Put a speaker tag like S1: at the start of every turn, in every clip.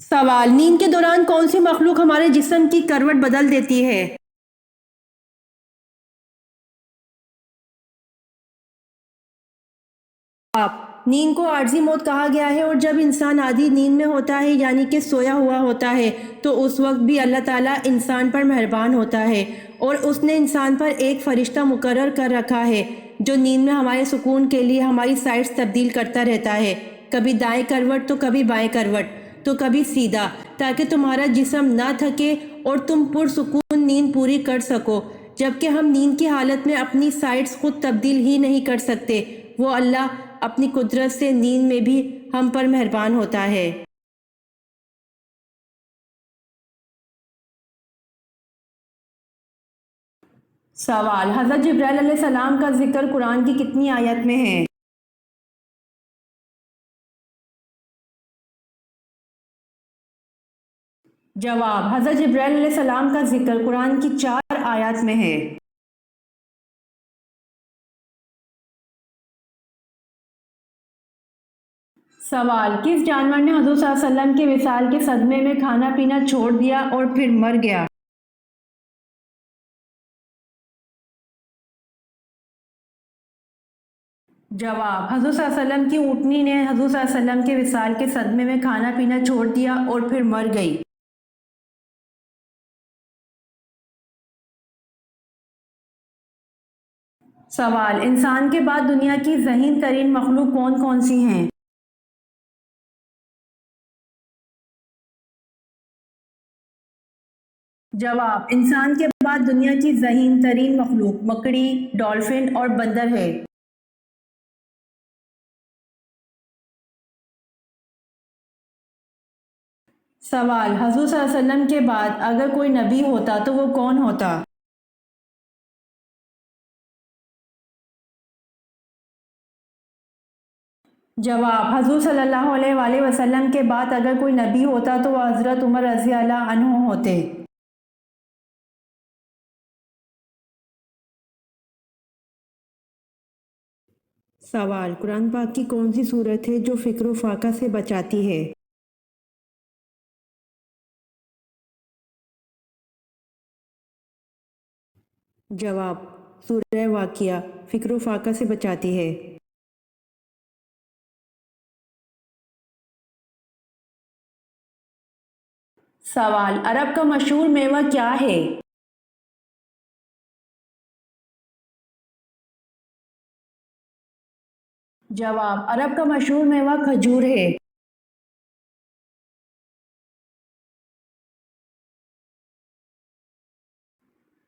S1: سوال: نیند کے دوران کون سی مخلوق ہمارے جسم کی کروٹ بدل دیتی ہے؟ نیند کو عارضی موت کہا گیا ہے، اور جب انسان آدھی نیند میں ہوتا ہے یعنی کہ سویا ہوا ہوتا ہے تو اس وقت بھی اللہ تعالیٰ انسان پر مہربان ہوتا ہے، اور اس نے انسان پر ایک فرشتہ مقرر کر رکھا ہے جو نیند میں ہمارے سکون کے لیے ہماری سائٹس تبدیل کرتا رہتا ہے، کبھی دائیں کروٹ تو کبھی بائیں کروٹ تو کبھی سیدھا، تاکہ تمہارا جسم نہ تھکے اور تم پرسکون نیند پوری کر سکو۔ جبکہ ہم نیند کی حالت میں اپنی سائٹس خود تبدیل ہی نہیں کر سکتے، وہ اللہ اپنی قدرت سے نیند میں بھی ہم پر مہربان ہوتا ہے۔ سوال: حضرت جبرائیل علیہ السلام کا ذکر قرآن کی کتنی آیت میں ہے؟ جواب: حضرت جبرائیل علیہ السلام کا ذکر قرآن کی 4 آیات میں ہے۔ سوال: کس جانور نے حضور صلی اللہ علیہ وسلم کے وصال کے صدمے میں کھانا پینا چھوڑ دیا اور پھر مر گیا؟ جواب: حضور صلی اللہ علیہ وسلم کی اونٹنی نے حضور صلی اللہ علیہ وسلم کے وصال کے صدمے میں کھانا پینا چھوڑ دیا اور پھر مر گئی۔ سوال: انسان کے بعد دنیا کی ذہین ترین مخلوق کون کون سی ہیں؟ جواب: انسان کے بعد دنیا کی ذہین ترین مخلوق مکڑی، ڈولفن اور بندر ہے۔ سوال: حضور صلی اللہ علیہ وسلم کے بعد اگر کوئی نبی ہوتا تو وہ کون ہوتا؟ جواب: حضور صلی اللہ علیہ وآلہ وسلم کے بعد اگر کوئی نبی ہوتا تو وہ حضرت عمر رضی اللہ عنہ ہوتے۔ سوال: قرآن پاک کی کون سی صورت ہے جو فکر و فاقہ سے بچاتی ہے؟ جواب: سورہ واقعہ فکر و فاقہ سے بچاتی ہے۔ سوال: عرب کا مشہور میوہ کیا ہے؟ جواب: عرب کا مشہور میوہ کھجور ہے۔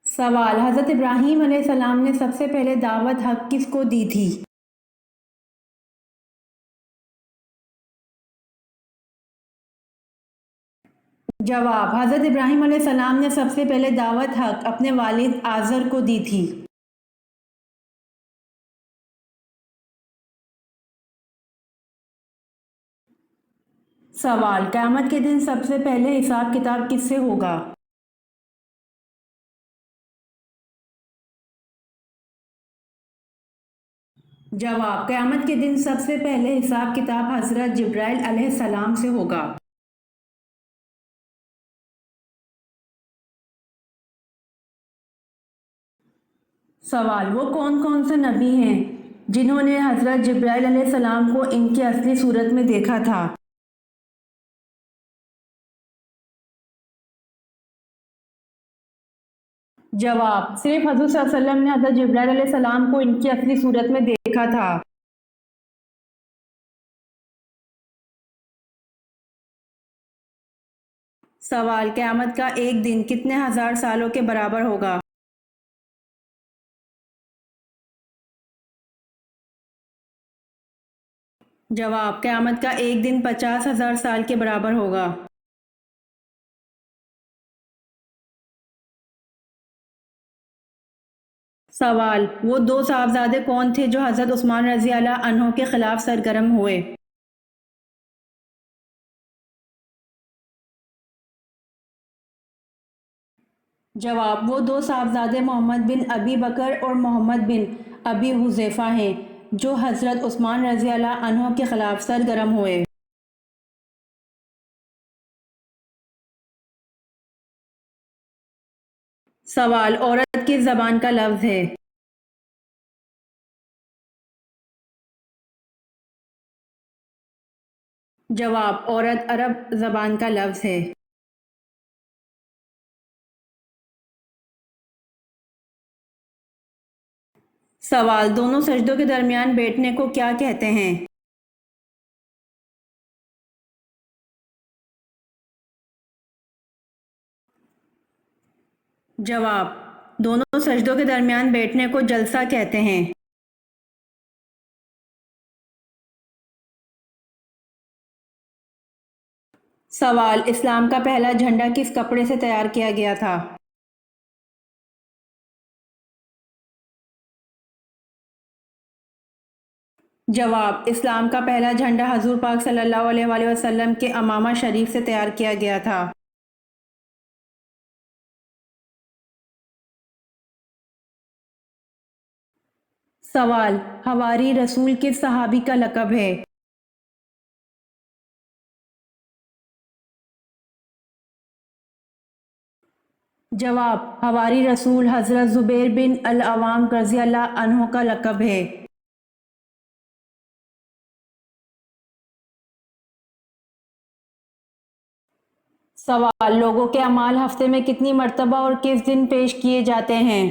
S1: سوال: حضرت ابراہیم علیہ السلام نے سب سے پہلے دعوت حق کس کو دی تھی؟ جواب: حضرت ابراہیم علیہ السلام نے سب سے پہلے دعوت حق اپنے والد آزر کو دی تھی۔ سوال: قیامت کے دن سب سے پہلے حساب کتاب کس سے ہوگا؟ جواب: قیامت کے دن سب سے پہلے حساب کتاب حضرت جبرائیل علیہ السلام سے ہوگا۔ سوال: وہ کون کون سے نبی ہیں جنہوں نے حضرت جبرائیل علیہ السلام کو ان کی اصلی صورت میں دیکھا تھا؟ جواب: صرف حضور صلی اللہ علیہ وسلم نے حضرت جبرائیل علیہ السلام کو ان کی اصلی صورت میں دیکھا تھا۔ سوال: قیامت کا ایک دن کتنے ہزار سالوں کے برابر ہوگا؟ جواب: قیامت کا ایک دن 50,000 سال کے برابر ہوگا۔ سوال: وہ 2 صاحبزادے کون تھے جو حضرت عثمان رضی اللہ عنہ کے خلاف سرگرم ہوئے؟ جواب: وہ 2 صاحبزادے محمد بن ابی بکر اور محمد بن ابی حذیفہ ہیں جو حضرت عثمان رضی اللہ عنہ کے خلاف سرگرم ہوئے۔ سوال: عورت کس زبان کا لفظ ہے؟ جواب: عورت عرب زبان کا لفظ ہے۔ سوال: دونوں سجدوں کے درمیان بیٹھنے کو کیا کہتے ہیں؟ جواب: دونوں سجدوں کے درمیان بیٹھنے کو جلسہ کہتے ہیں۔ سوال: اسلام کا پہلا جھنڈا کس کپڑے سے تیار کیا گیا تھا؟ جواب: اسلام کا پہلا جھنڈا حضور پاک صلی اللہ علیہ وآلہ وسلم کے امامہ شریف سے تیار کیا گیا تھا۔ سوال: حواری رسول کس صحابی کا لقب ہے؟ جواب: حواری رسول حضرت زبیر بن العوام رضی اللہ عنہ کا لقب ہے۔ سوال: لوگوں کے اعمال ہفتے میں کتنی مرتبہ اور کس دن پیش کیے جاتے ہیں؟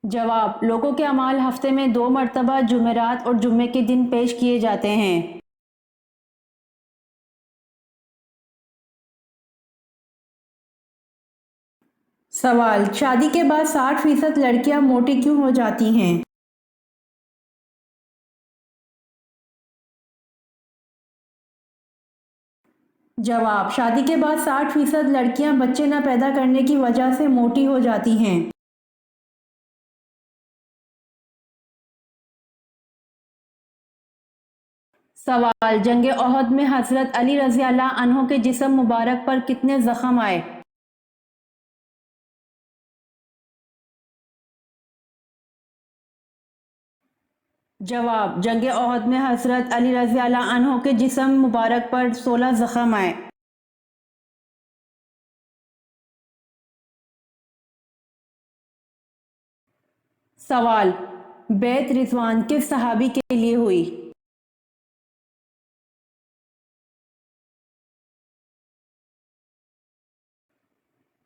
S1: جواب: لوگوں کے اعمال ہفتے میں 2 مرتبہ جمعرات اور جمعے کے دن پیش کیے جاتے ہیں۔ سوال: شادی کے بعد 60% لڑکیاں موٹی کیوں ہو جاتی ہیں؟ جواب: شادی کے بعد 60% لڑکیاں بچے نہ پیدا کرنے کی وجہ سے موٹی ہو جاتی ہیں۔ سوال: جنگ احد میں حضرت علی رضی اللہ عنہ کے جسم مبارک پر کتنے زخم آئے؟ جواب: جنگ احد میں حضرت علی رضی اللہ عنہ کے جسم مبارک پر 16 زخم آئے۔ سوال: بیعت رضوان کس صحابی کے لیے ہوئی؟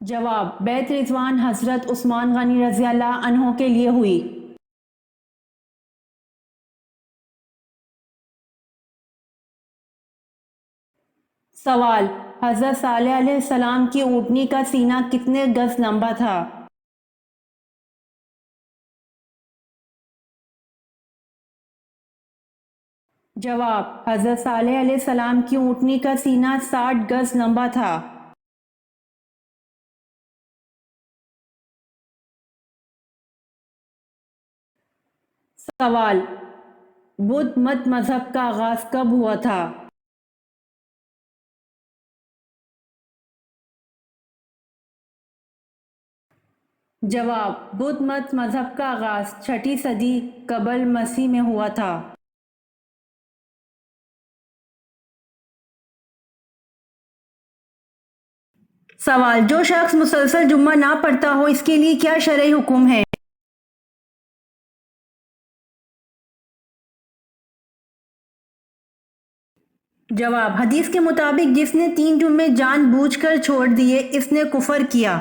S1: جواب: بیعت رضوان حضرت عثمان غنی رضی اللہ عنہ کے لیے ہوئی۔ سوال: حضرت صالح علیہ السلام کی اونٹنی کا سینہ کتنے گز لمبا تھا؟ جواب: حضرت صالح علیہ السلام کی اونٹنی کا سینہ 60 گز لمبا تھا۔ سوال: بدھ مت مذہب کا آغاز کب ہوا تھا؟ جواب: بدھ مت مذہب کا آغاز 6 صدی قبل مسیح میں ہوا تھا۔ سوال: جو شخص مسلسل جمعہ نہ پڑھتا ہو اس کے لیے کیا شرعی حکم ہے؟ جواب: حدیث کے مطابق جس نے 3 جمعے جان بوجھ کر چھوڑ دیے اس نے کفر کیا۔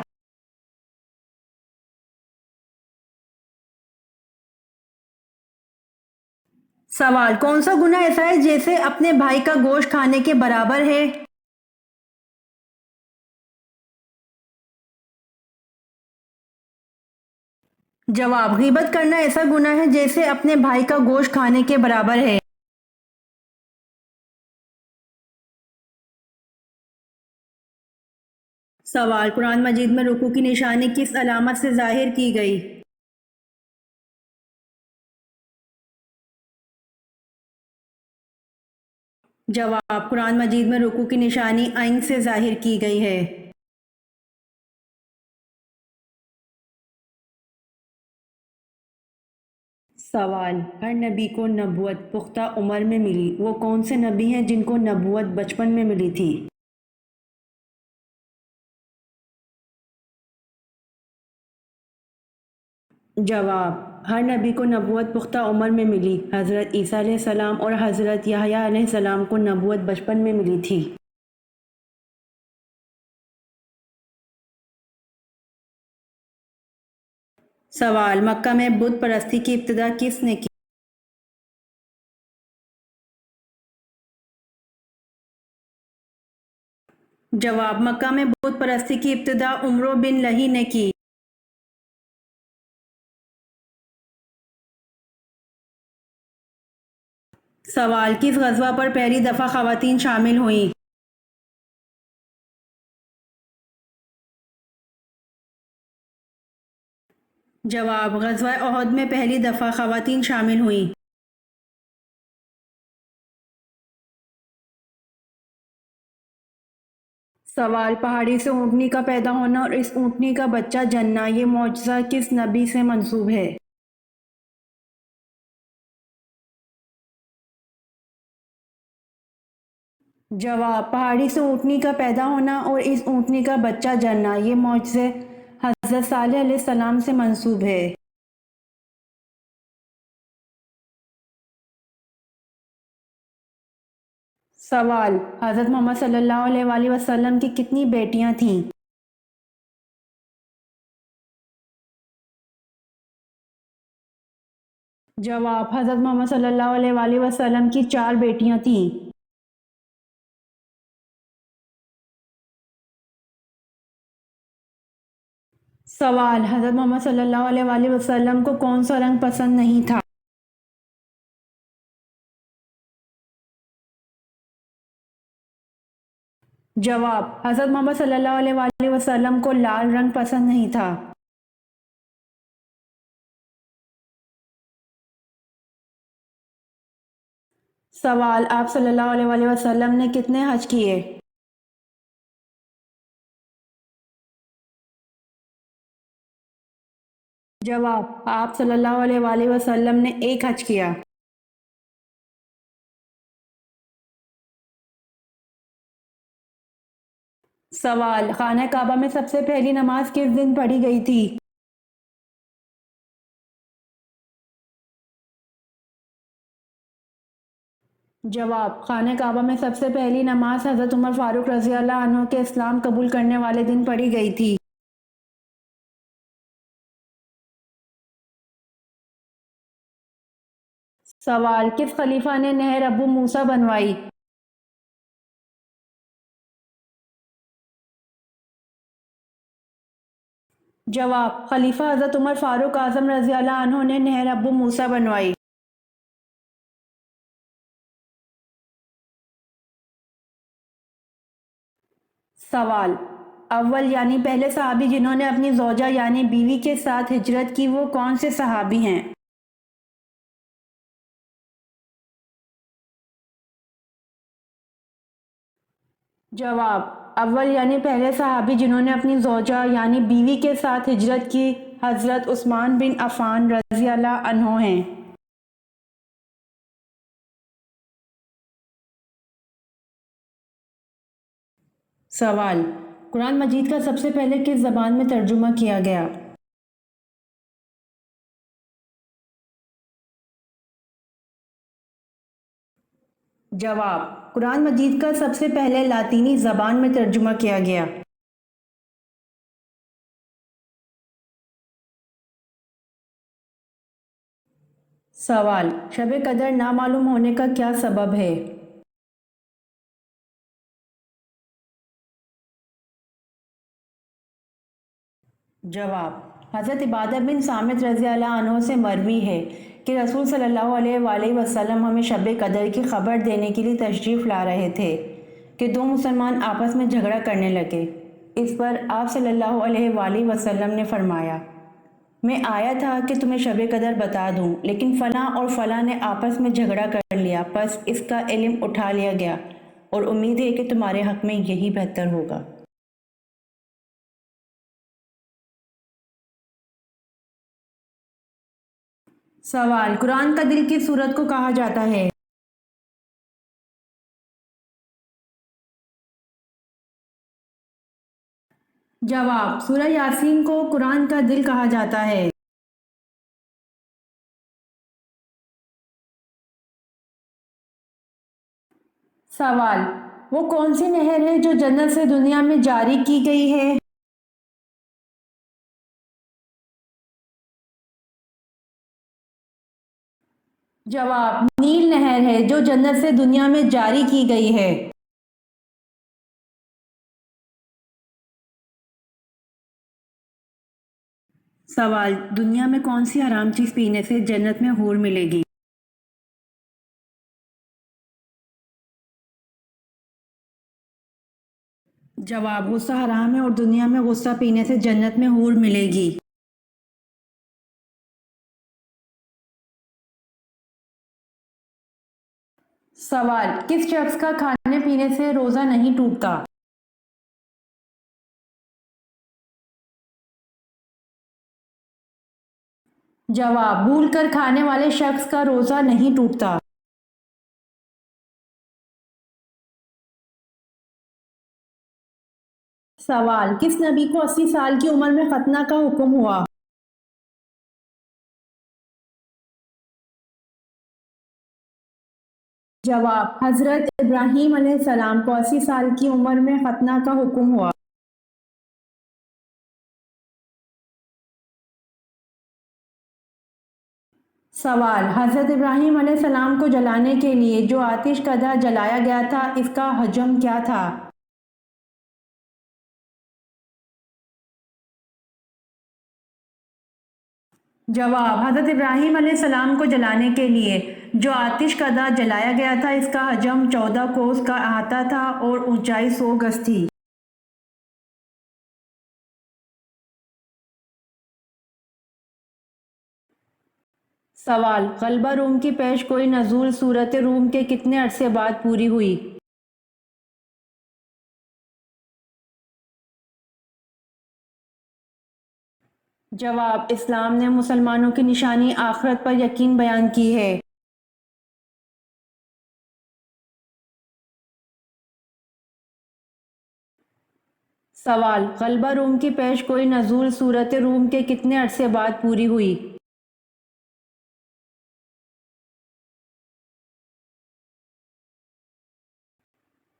S1: سوال: کون سا گناہ ایسا ہے جیسے اپنے بھائی کا گوشت کھانے کے برابر ہے؟ جواب: غیبت کرنا ایسا گناہ ہے جیسے اپنے بھائی کا گوشت کھانے کے برابر ہے۔ سوال: قرآن مجید میں رکوع کی نشانی کس علامت سے ظاہر کی گئی؟ جواب: قرآن مجید میں رکوع کی نشانی عین سے ظاہر کی گئی ہے۔ سوال: ہر نبی کو نبوت پختہ عمر میں ملی، وہ کون سے نبی ہیں جن کو نبوت بچپن میں ملی تھی؟ جواب: ہر نبی کو نبوت پختہ عمر میں ملی۔ حضرت عیسیٰ علیہ السلام اور حضرت یحییٰ علیہ السلام کو نبوت بچپن میں ملی تھی۔ سوال: مکہ میں بت پرستی کی ابتدا کس نے کی؟ جواب: مکہ میں بت پرستی کی ابتدا عمرو بن لہی نے کی۔ سوال: کس غزوہ پر پہلی دفعہ خواتین شامل ہوئیں؟ جواب: غزوہ احد میں پہلی دفعہ خواتین شامل ہوئیں۔ سوال: پہاڑی سے اونٹنی کا پیدا ہونا اور اس اونٹنی کا بچہ جننا، یہ معجزہ کس نبی سے منسوب ہے؟ جواب: پہاڑی سے اونٹنی کا پیدا ہونا اور اس اونٹنی کا بچہ جننا، یہ معجزہ حضرت صالح علیہ السلام سے منسوب ہے۔ سوال: حضرت محمد صلی اللہ علیہ وآلہ وسلم کی کتنی بیٹیاں تھیں؟ جواب: حضرت محمد صلی اللہ علیہ وآلہ وسلم کی 4 بیٹیاں تھیں۔ سوال: حضرت محمد صلی اللہ علیہ وآلہ وسلم کو کون سا رنگ پسند نہیں تھا؟ جواب: حضرت محمد صلی اللہ علیہ وآلہ وسلم کو لال رنگ پسند نہیں تھا۔ سوال: آپ صلی اللہ علیہ وآلہ وسلم نے کتنے حج کیے؟ جواب: آپ صلی اللہ علیہ وآلہ وسلم نے 1 حج کیا۔ سوال: خانہ کعبہ میں سب سے پہلی نماز کس دن پڑھی گئی تھی؟ جواب: خانہ کعبہ میں سب سے پہلی نماز حضرت عمر فاروق رضی اللہ عنہ کے اسلام قبول کرنے والے دن پڑھی گئی تھی۔ سوال: کس خلیفہ نے نہر ابو موسیٰ بنوائی؟ جواب: خلیفہ حضرت عمر فاروق اعظم رضی اللہ عنہ نے نہر ابو موسیٰ بنوائی۔ سوال: اول یعنی پہلے صحابی جنہوں نے اپنی زوجہ یعنی بیوی کے ساتھ ہجرت کی، وہ کون سے صحابی ہیں؟ جواب: اول یعنی پہلے صحابی جنہوں نے اپنی زوجہ یعنی بیوی کے ساتھ ہجرت کی، حضرت عثمان بن عفان رضی اللہ عنہ ہیں۔ سوال: قرآن مجید کا سب سے پہلے کس زبان میں ترجمہ کیا گیا؟ جواب: قرآن مجید کا سب سے پہلے لاطینی زبان میں ترجمہ کیا گیا۔ سوال: شب قدر نامعلوم ہونے کا کیا سبب ہے؟ جواب: حضرت عبادہ بن صامت رضی اللہ عنہ سے مروی ہے کہ رسول صلی اللہ علیہ وآلہ وسلم ہمیں شب قدر کی خبر دینے کے لیے تشریف لا رہے تھے کہ 2 مسلمان آپس میں جھگڑا کرنے لگے۔ اس پر آپ صلی اللہ علیہ وآلہ وسلم نے فرمایا: میں آیا تھا کہ تمہیں شب قدر بتا دوں، لیکن فلاں اور فلاں نے آپس میں جھگڑا کر لیا، پس اس کا علم اٹھا لیا گیا، اور امید ہے کہ تمہارے حق میں یہی بہتر ہوگا۔ سوال، قرآن کا دل کس سورت کو کہا جاتا ہے؟ جواب، سورہ یاسین کو قرآن کا دل کہا جاتا ہے۔ سوال، وہ کون سی نہر ہے جو جنت سے دنیا میں جاری کی گئی ہے؟ جواب، نیل نہر ہے جو جنت سے دنیا میں جاری کی گئی ہے۔ سوال، دنیا میں کون سی حرام چیز پینے سے جنت میں حور ملے گی؟ جواب، غصہ حرام ہے اور دنیا میں غصہ پینے سے جنت میں حور ملے گی۔ سوال، کس شخص کا کھانے پینے سے روزہ نہیں ٹوٹتا؟ جواب، بھول کر کھانے والے شخص کا روزہ نہیں ٹوٹتا۔ سوال، کس نبی کو 80 سال کی عمر میں ختنہ کا حکم ہوا؟ جواب، حضرت ابراہیم علیہ السلام کو 80 سال کی عمر میں ختنہ کا حکم ہوا۔ سوال، حضرت ابراہیم علیہ السلام کو جلانے کے لیے جو آتش کدہ جلایا گیا تھا اس کا حجم کیا تھا؟ جواب، حضرت ابراہیم علیہ السلام کو جلانے کے لیے جو آتش کدہ جلایا گیا تھا اس کا حجم 14 کوس کا احاطہ تھا اور اونچائی 100 گز تھی۔ سوال، غلبہ روم کی پیش گوئی نزول سورۃ روم کے کتنے عرصے بعد پوری ہوئی؟ جواب، اسلام نے مسلمانوں کی نشانی آخرت پر یقین بیان کی ہے۔ سوال، غلبہ روم کی پیش گوئی نزول سورۃ روم کے کتنے عرصے بعد پوری ہوئی؟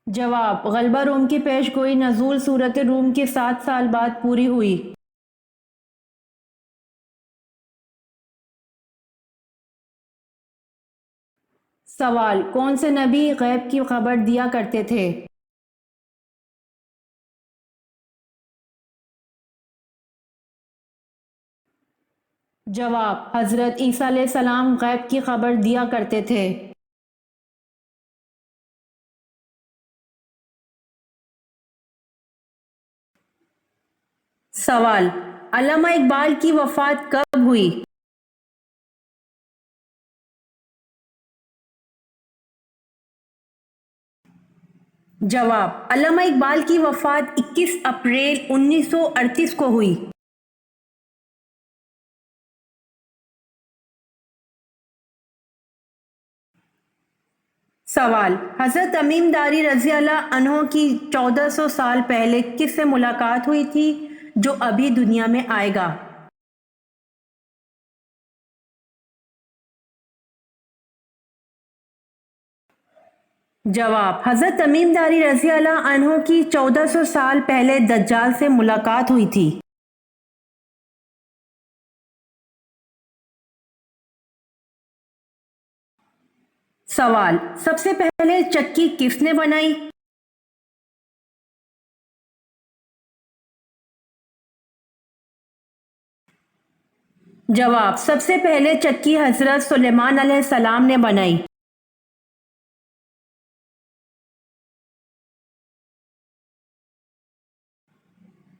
S1: جواب، غلبہ روم کی پیش گوئی نزول سورۃ روم کے 7 سال بعد پوری ہوئی۔ سوال، کون سے نبی غیب کی خبر دیا کرتے تھے؟ جواب، حضرت عیسیٰ علیہ السلام غیب کی خبر دیا کرتے تھے۔ سوال، علامہ اقبال کی وفات کب ہوئی؟ جواب، علامہ اقبال کی وفات 21 اپریل 1938 کو ہوئی۔ سوال، حضرت تمیم داری رضی اللہ عنہ کی 1400 سال پہلے کس سے ملاقات ہوئی تھی جو ابھی دنیا میں آئے گا؟ جواب، حضرت تمیم داری رضی اللہ عنہ کی 1400 سال پہلے دجال سے ملاقات ہوئی تھی۔ سوال، سب سے پہلے چکی کس نے بنائی؟ جواب، سب سے پہلے چکی حضرت سلیمان علیہ السلام نے بنائی۔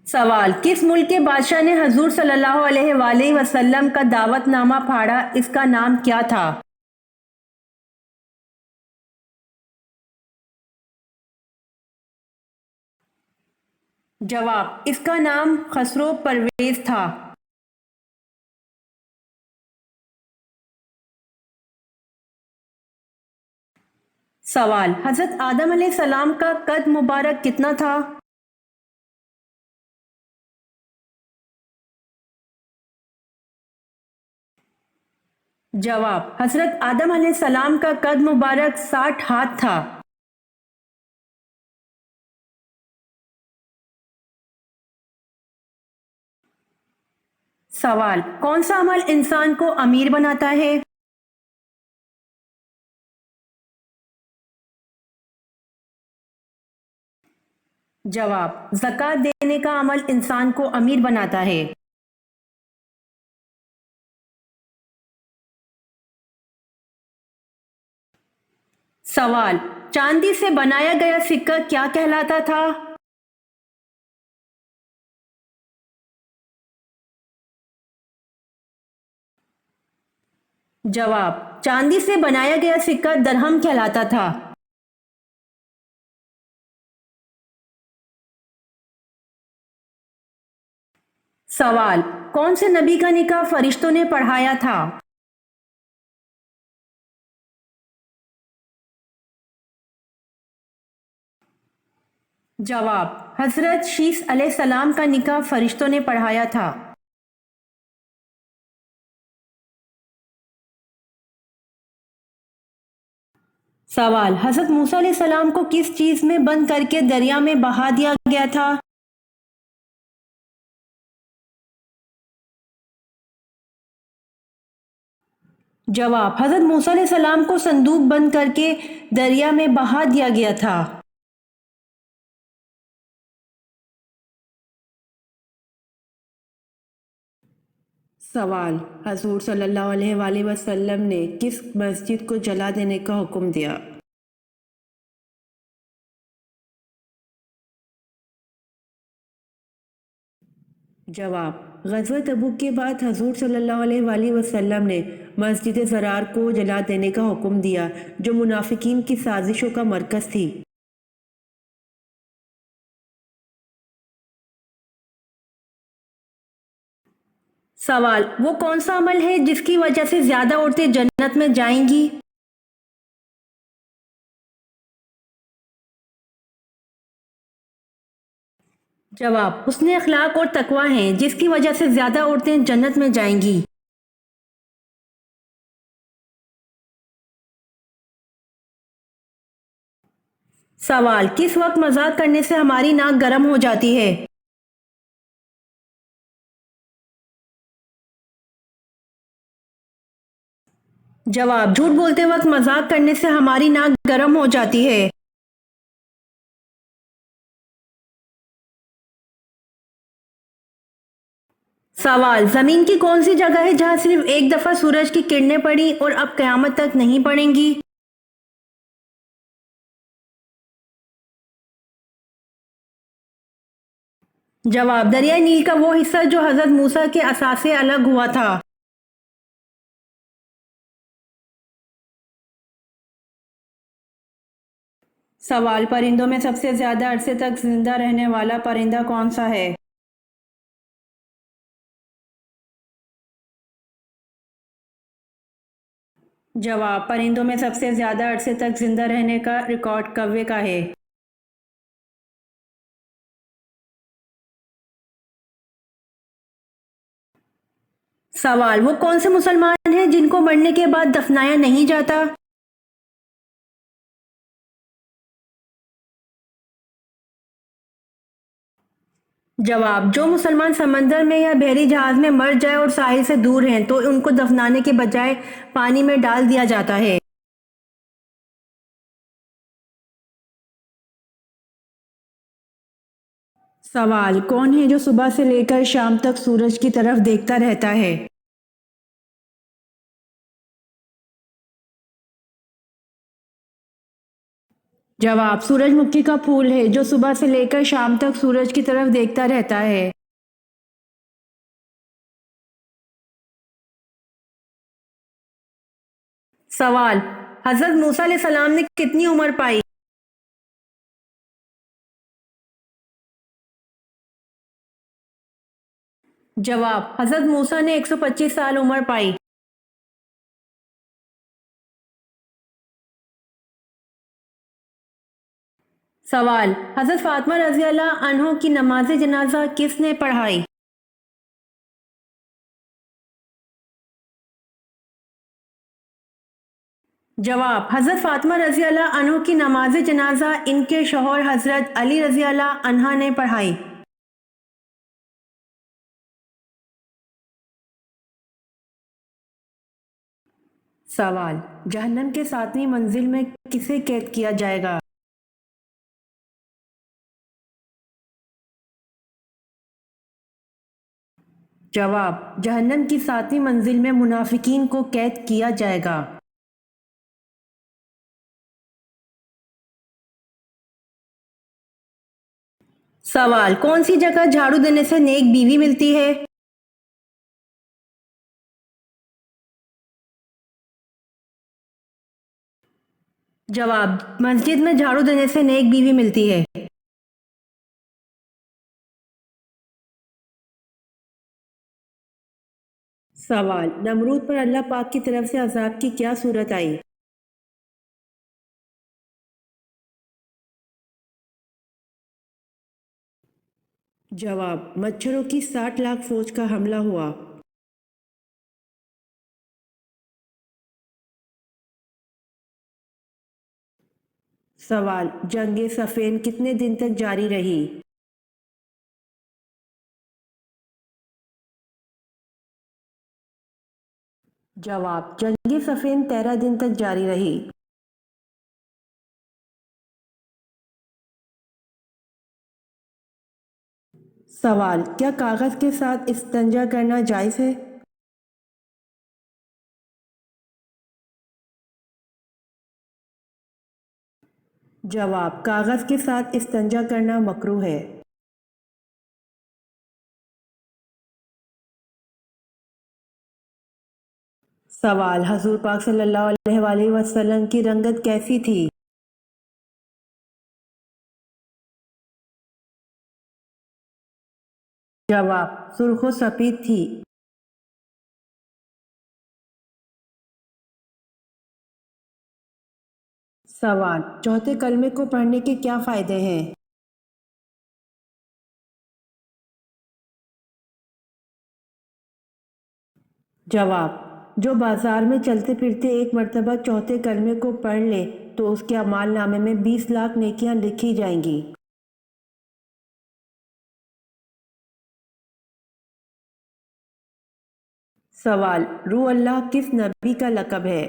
S1: سوال، کس ملک کے بادشاہ نے حضور صلی اللہ علیہ وآلہ وسلم کا دعوت نامہ پھاڑا، اس کا نام کیا تھا؟ جواب، اس کا نام خسرو پرویز تھا۔ سوال: حضرت آدم علیہ السلام کا قد مبارک کتنا تھا؟ جواب: حضرت آدم علیہ السلام کا قد مبارک 60 ہاتھ تھا۔ سوال: کون سا عمل انسان کو امیر بناتا ہے؟ جواب: زکوٰۃ دینے کا عمل انسان کو امیر بناتا ہے۔ سوال: چاندی سے بنایا گیا سکہ کیا کہلاتا تھا؟ جواب: چاندی سے بنایا گیا سکہ درہم کہلاتا تھا۔ سوال: کون سے نبی کا نکاح فرشتوں نے پڑھایا تھا؟ جواب: حضرت شیث علیہ السلام کا نکاح فرشتوں نے پڑھایا تھا۔ سوال: حضرت موسیٰ علیہ السلام کو کس چیز میں بند کر کے دریا میں بہا دیا گیا تھا؟ جواب: حضرت موسیٰ علیہ السلام کو صندوق بند کر کے دریا میں بہا دیا گیا تھا۔ سوال: حضور صلی اللہ علیہ وآلہ وسلم نے کس مسجد کو جلا دینے کا حکم دیا؟ جواب: غزوہ تبوک کے بعد حضور صلی اللہ علیہ وآلہ وسلم نے مسجد ضرار کو جلا دینے کا حکم دیا، جو منافقین کی سازشوں کا مرکز تھی۔ سوال: وہ کون سا عمل ہے جس کی وجہ سے زیادہ عورتیں جنت میں جائیں گی؟ جواب: حسن اخلاق اور تقوی ہیں جس کی وجہ سے زیادہ عورتیں جنت میں جائیں گی۔ سوال: کس وقت مذاق کرنے سے ہماری ناک گرم ہو جاتی ہے؟ جواب: جھوٹ بولتے وقت مذاق کرنے سے ہماری ناک گرم ہو جاتی ہے۔ سوال: زمین کی کون سی جگہ ہے جہاں صرف ایک دفعہ سورج کی کرنیں پڑیں اور اب قیامت تک نہیں پڑیں گی؟ جواب: دریائے نیل کا وہ حصہ جو حضرت موسیٰ کے عصا سے الگ ہوا تھا۔ سوال: پرندوں میں سب سے زیادہ عرصے تک زندہ رہنے والا پرندہ کون سا ہے؟ جواب: پرندوں میں سب سے زیادہ عرصے تک زندہ رہنے کا ریکارڈ کوے کا ہے۔ سوال: وہ کون سے مسلمان ہیں جن کو مرنے کے بعد دفنایا نہیں جاتا؟ جواب: جو مسلمان سمندر میں یا بحری جہاز میں مر جائے اور ساحل سے دور ہیں تو ان کو دفنانے کے بجائے پانی میں ڈال دیا جاتا ہے۔ سوال: کون ہے جو صبح سے لے کر شام تک سورج کی طرف دیکھتا رہتا ہے؟ جواب: سورج مکھی کا پھول ہے جو صبح سے لے کر شام تک سورج کی طرف دیکھتا رہتا ہے۔ سوال: حضرت موسیٰ علیہ السلام نے کتنی عمر پائی؟ جواب: حضرت موسیٰ نے 125 سال عمر پائی۔ سوال: حضرت فاطمہ رضی اللہ عنہ کی نماز جنازہ کس نے پڑھائی؟ جواب: حضرت فاطمہ رضی اللہ عنہ کی نماز جنازہ ان کے شوہر حضرت علی رضی اللہ عنہ نے پڑھائی۔ سوال: جہنم کے 7ویں منزل میں کسے قید کیا جائے گا؟ جواب: جہنم کی 7ویں منزل میں منافقین کو قید کیا جائے گا۔ سوال: کون سی جگہ جھاڑو دینے سے نیک بیوی ملتی ہے؟ جواب: مسجد میں جھاڑو دینے سے نیک بیوی ملتی ہے۔ سوال: نمرود پر اللہ پاک کی طرف سے عذاب کی کیا صورت آئی؟ جواب: مچھروں کی 60 لاکھ فوج کا حملہ ہوا۔ سوال: جنگ صفین کتنے دن تک جاری رہی؟ جواب: جنگ صفین 13 دن تک جاری رہی۔ سوال: کیا کاغذ کے ساتھ استنجا کرنا جائز ہے؟ جواب: کاغذ کے ساتھ استنجا کرنا مکروہ ہے۔ سوال: حضور پاک صلی اللہ علیہ وآلہ وسلم کی رنگت کیسی تھی؟ جواب: سرخ و سفید تھی۔ سوال: چوتھے کلمے کو پڑھنے کے کیا فائدے ہیں؟ جواب: جو بازار میں چلتے پھرتے ایک مرتبہ چوتھے کلمے کو پڑھ لے تو اس کے اعمال نامے میں 20 لاکھ نیکیاں لکھی جائیں گی۔ سوال: روح اللہ کس نبی کا لقب ہے؟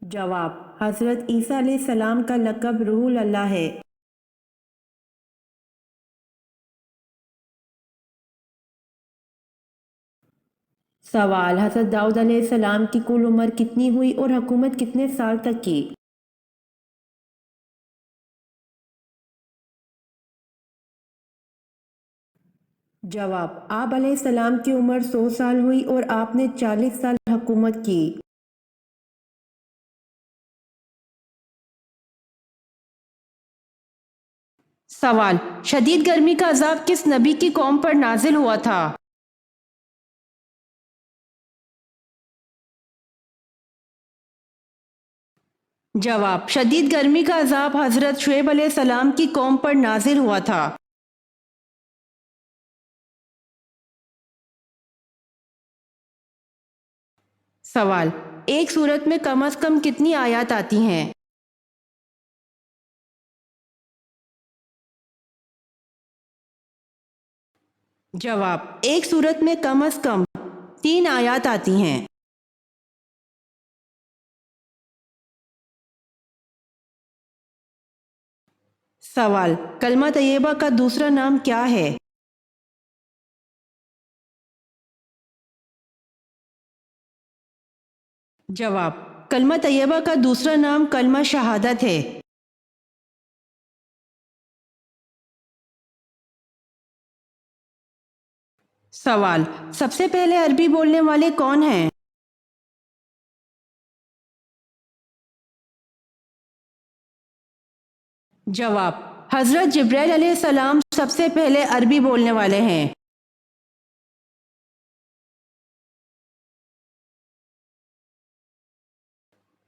S1: جواب: حضرت عیسیٰ علیہ السلام کا لقب روح اللہ ہے۔ سوال: حضرت داؤد علیہ السلام کی کل عمر کتنی ہوئی اور حکومت کتنے سال تک کی؟ جواب: آپ علیہ السلام کی عمر 100 سال ہوئی اور آپ نے 40 سال حکومت کی۔ سوال: شدید گرمی کا عذاب کس نبی کی قوم پر نازل ہوا تھا؟ جواب: شدید گرمی کا عذاب حضرت شعیب علیہ السلام کی قوم پر نازل ہوا تھا۔ سوال: ایک سورت میں کم از کم کتنی آیات آتی ہیں؟ جواب: ایک سورت میں کم از کم 3 آیات آتی ہیں۔ سوال: کلمہ طیبہ کا دوسرا نام کیا ہے؟ جواب: کلمہ طیبہ کا دوسرا نام کلمہ شہادت ہے۔ سوال: سب سے پہلے عربی بولنے والے کون ہیں؟ جواب: حضرت جبرائیل علیہ السلام سب سے پہلے عربی بولنے والے ہیں۔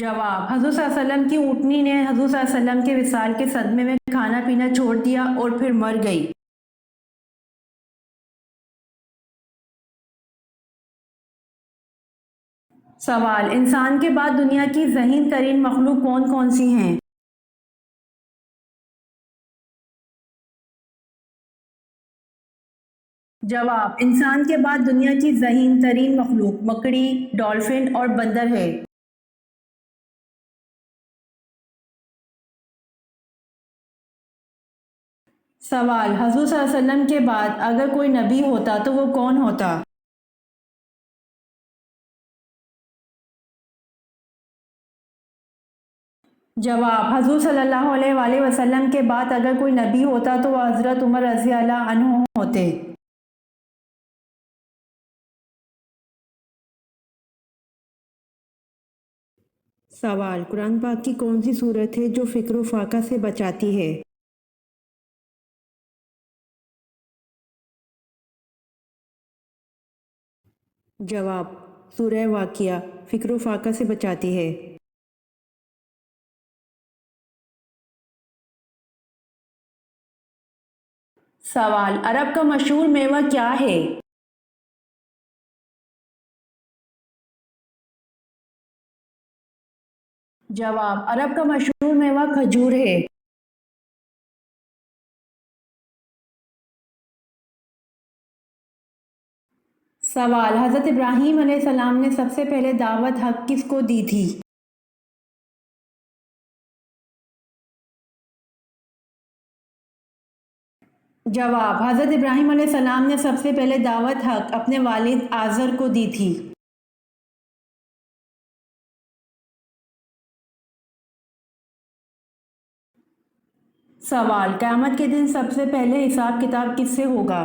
S1: جواب: حضور صلی اللہ علیہ وسلم کی اونٹنی نے حضور صلی اللہ علیہ وسلم کے وصال کے صدمے میں کھانا پینا چھوڑ دیا اور پھر مر گئی۔ سوال: انسان کے بعد دنیا کی ذہین ترین مخلوق کون کون سی ہیں؟ جواب: انسان کے بعد دنیا کی ذہین ترین مخلوق مکڑی، ڈالفن اور بندر ہے۔ سوال: حضور صلی اللہ علیہ وسلم کے بعد اگر کوئی نبی ہوتا تو وہ کون ہوتا؟ جواب: حضور صلی اللہ علیہ وآلہ وسلم کے بعد اگر کوئی نبی ہوتا تو وہ حضرت عمر رضی اللہ عنہ ہوتے۔ سوال: قرآن پاک کی کون سی صورت ہے جو فکر و فاقہ سے بچاتی ہے؟ جواب: سورہ واقعہ فکر و فاقہ سے بچاتی ہے۔ سوال: عرب کا مشہور میوہ کیا ہے؟ جواب: عرب کا مشہور میوہ کھجور ہے۔ سوال: حضرت ابراہیم علیہ السلام نے سب سے پہلے دعوت حق کس کو دی تھی؟ جواب: حضرت ابراہیم علیہ السلام نے سب سے پہلے دعوت حق اپنے والد آزر کو دی تھی۔ سوال: قیامت کے دن سب سے پہلے حساب کتاب کس سے ہوگا؟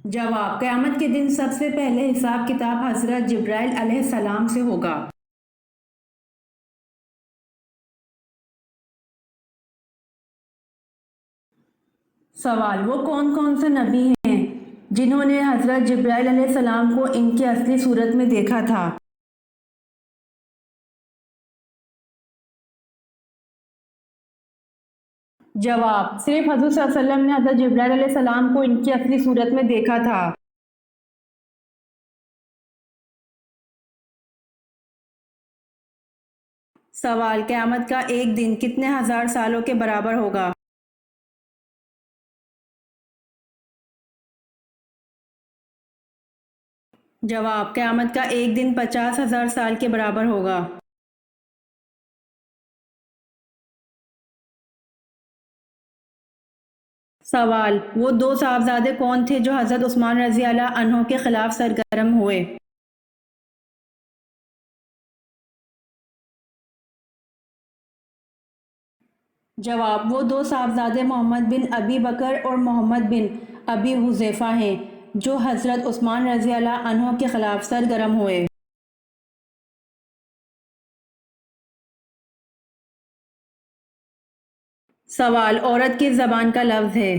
S1: جواب: قیامت کے دن سب سے پہلے حساب کتاب حضرت جبرائیل علیہ السلام سے ہوگا۔ سوال: وہ کون کون سے نبی ہیں جنہوں نے حضرت جبرائیل علیہ السلام کو ان کی اصلی صورت میں دیکھا تھا؟ جواب: صرف حضور صلی اللہ علیہ وسلم نے حضرت جبرائیل علیہ السلام کو ان کی اصلی صورت میں دیکھا تھا۔ سوال: قیامت کا ایک دن کتنے ہزار سالوں کے برابر ہوگا؟ جواب: قیامت کا ایک دن 50,000 سال کے برابر ہوگا۔ سوال: وہ دو صاحبزادے کون تھے جو حضرت عثمان رضی اللہ عنہ کے خلاف سرگرم ہوئے؟ جواب: وہ دو صاحبزادے محمد بن ابی بکر اور محمد بن ابی حذیفہ ہیں جو حضرت عثمان رضی اللہ عنہ کے خلاف سرگرم ہوئے۔ سوال: عورت کس زبان کا لفظ ہے؟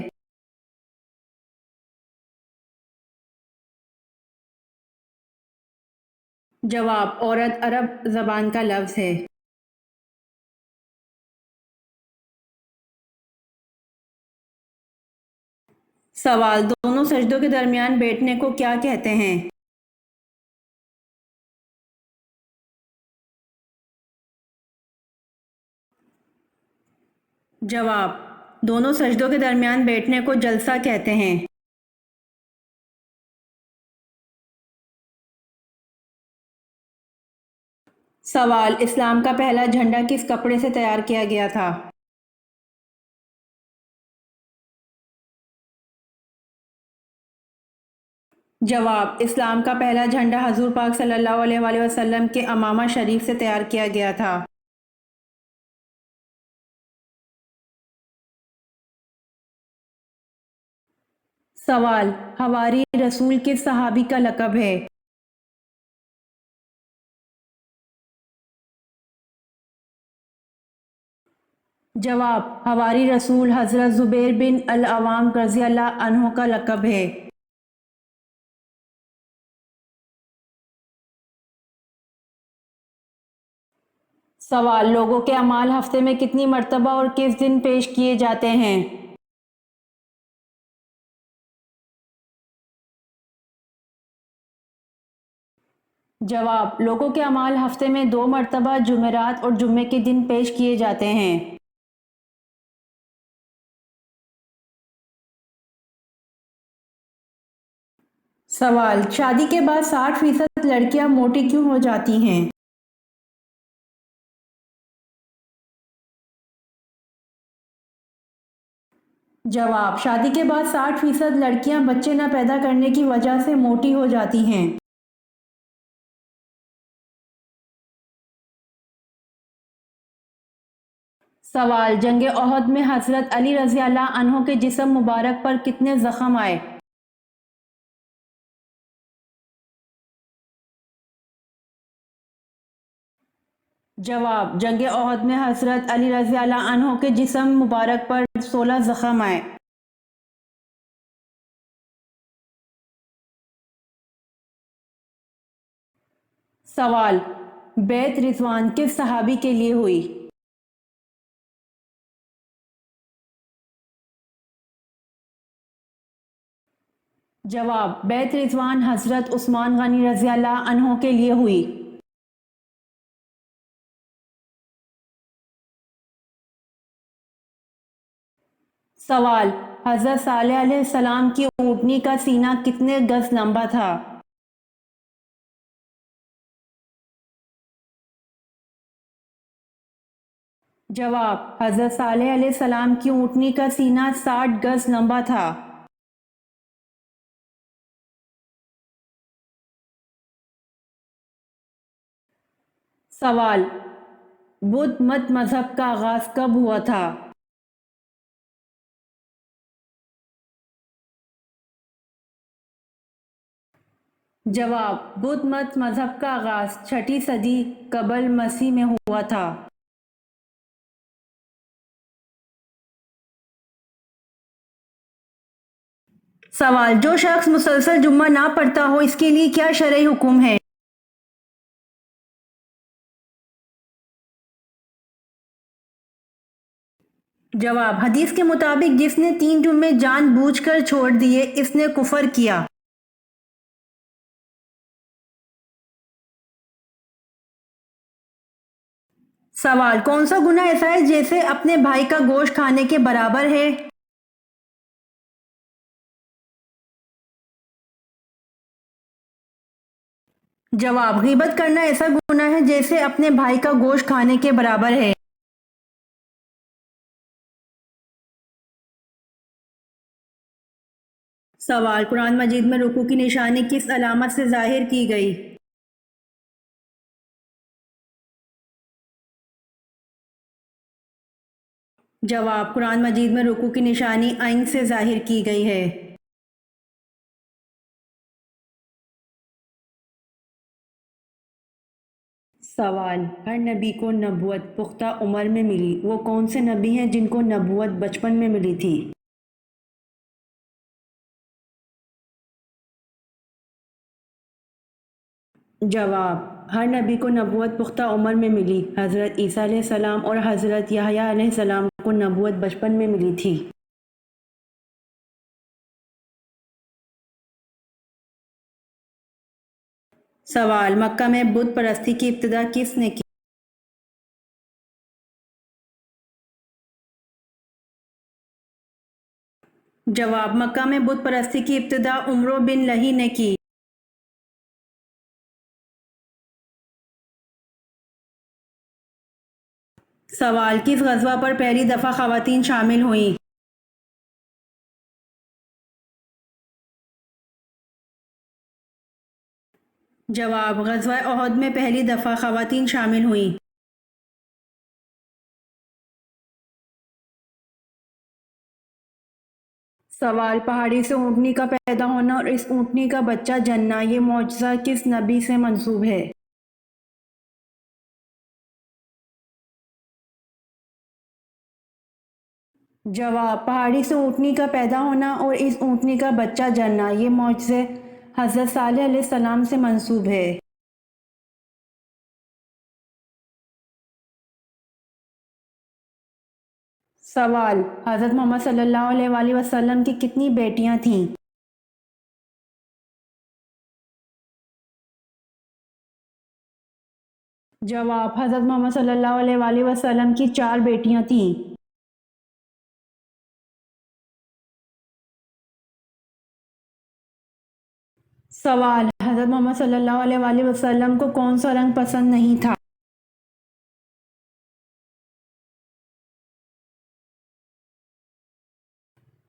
S1: جواب: عورت عرب زبان کا لفظ ہے۔ سوال: دونوں سجدوں کے درمیان بیٹھنے کو کیا کہتے ہیں؟ جواب: دونوں سجدوں کے درمیان بیٹھنے کو جلسہ کہتے ہیں۔ سوال: اسلام کا پہلا جھنڈا کس کپڑے سے تیار کیا گیا تھا؟ جواب: اسلام کا پہلا جھنڈا حضور پاک صلی اللہ علیہ وآلہ وسلم کے امامہ شریف سے تیار کیا گیا تھا۔ سوال: حواری رسول کس صحابی کا لقب ہے؟ جواب: حواری رسول حضرت زبیر بن العوام رضی اللہ عنہ کا لقب ہے۔ سوال: لوگوں کے اعمال ہفتے میں کتنی مرتبہ اور کس دن پیش کیے جاتے ہیں؟ جواب: لوگوں کے اعمال ہفتے میں 2 مرتبہ جمعرات اور جمعے کے دن پیش کیے جاتے ہیں۔ سوال: شادی کے بعد 60% لڑکیاں موٹی کیوں ہو جاتی ہیں؟ جواب: شادی کے بعد 60% لڑکیاں بچے نہ پیدا کرنے کی وجہ سے موٹی ہو جاتی ہیں۔ سوال: جنگ احد میں حضرت علی رضی اللہ عنہ کے جسم مبارک پر کتنے زخم آئے؟ جواب: جنگ احد میں حضرت علی رضی اللہ عنہ کے جسم مبارک پر 16 زخم آئے۔ سوال: بیعت رضوان کس صحابی کے لیے ہوئی؟ جواب: بیعت رضوان حضرت عثمان غنی رضی اللہ عنہ کے لیے ہوئی۔ سوال: حضرت صالح علیہ السلام کی اونٹنی کا سینہ کتنے گز لمبا تھا؟ جواب: حضرت صالح علیہ السلام کی اونٹنی کا سینہ 60 گز لمبا تھا۔ سوال: بدھ مت مذہب کا آغاز کب ہوا تھا؟ جواب: بدھ مت مذہب کا آغاز 6 صدی قبل مسیح میں ہوا تھا۔ سوال: جو شخص مسلسل جمعہ نہ پڑھتا ہو اس کے لیے کیا شرعی حکم ہے؟ جواب: حدیث کے مطابق جس نے 3 جمعے جان بوجھ کر چھوڑ دیے اس نے کفر کیا۔ سوال: کون سا گناہ ایسا ہے جیسے اپنے بھائی کا گوشت کھانے کے برابر ہے؟ جواب: غیبت کرنا ایسا گناہ ہے جیسے اپنے بھائی کا گوشت کھانے کے برابر ہے۔ سوال: قرآن مجید میں رکوع کی نشانی کس علامت سے ظاہر کی گئی؟ جواب: قرآن مجید میں رکوع کی نشانی عین سے ظاہر کی گئی ہے۔ سوال: ہر نبی کو نبوت پختہ عمر میں ملی، وہ کون سے نبی ہیں جن کو نبوت بچپن میں ملی تھی؟ جواب: ہر نبی کو نبوت پختہ عمر میں ملی۔ حضرت عیسیٰ علیہ السلام اور حضرت یحییٰ علیہ السلام کو نبوت بچپن میں ملی تھی۔ سوال: مکہ میں بت پرستی کی ابتدا کس نے کی؟ جواب: مکہ میں بت پرستی کی ابتدا عمرو بن لہی نے کی۔ سوال: کس غزوہ پر پہلی دفعہ خواتین شامل ہوئیں؟ جواب: غزوہ احد میں پہلی دفعہ خواتین شامل ہوئیں۔ سوال: پہاڑی سے اونٹنی کا پیدا ہونا اور اس اونٹنی کا بچہ جننا، یہ معجزہ کس نبی سے منسوب ہے؟ جواب: پہاڑی سے اونٹنی کا پیدا ہونا اور اس اونٹنی کا بچہ جننا، یہ معجزہ حضرت صالح علیہ السلام سے منسوب ہے۔ سوال: حضرت محمد صلی اللہ علیہ وآلہ وسلم کی کتنی بیٹیاں تھیں؟ جواب: حضرت محمد صلی اللہ علیہ وآلہ وسلم کی 4 بیٹیاں تھیں۔ سوال: حضرت محمد صلی اللہ علیہ وآلہ وسلم کو کون سا رنگ پسند نہیں تھا؟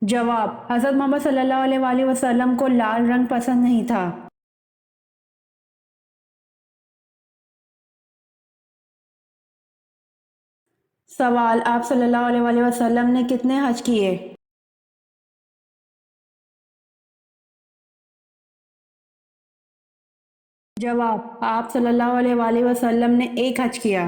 S1: جواب: حضرت محمد صلی اللہ علیہ وآلہ وسلم کو لال رنگ پسند نہیں تھا۔ سوال: آپ صلی اللہ علیہ وآلہ وسلم نے کتنے حج کیے؟ جواب: آپ صلی اللہ علیہ وآلہ وسلم نے 1 حج کیا۔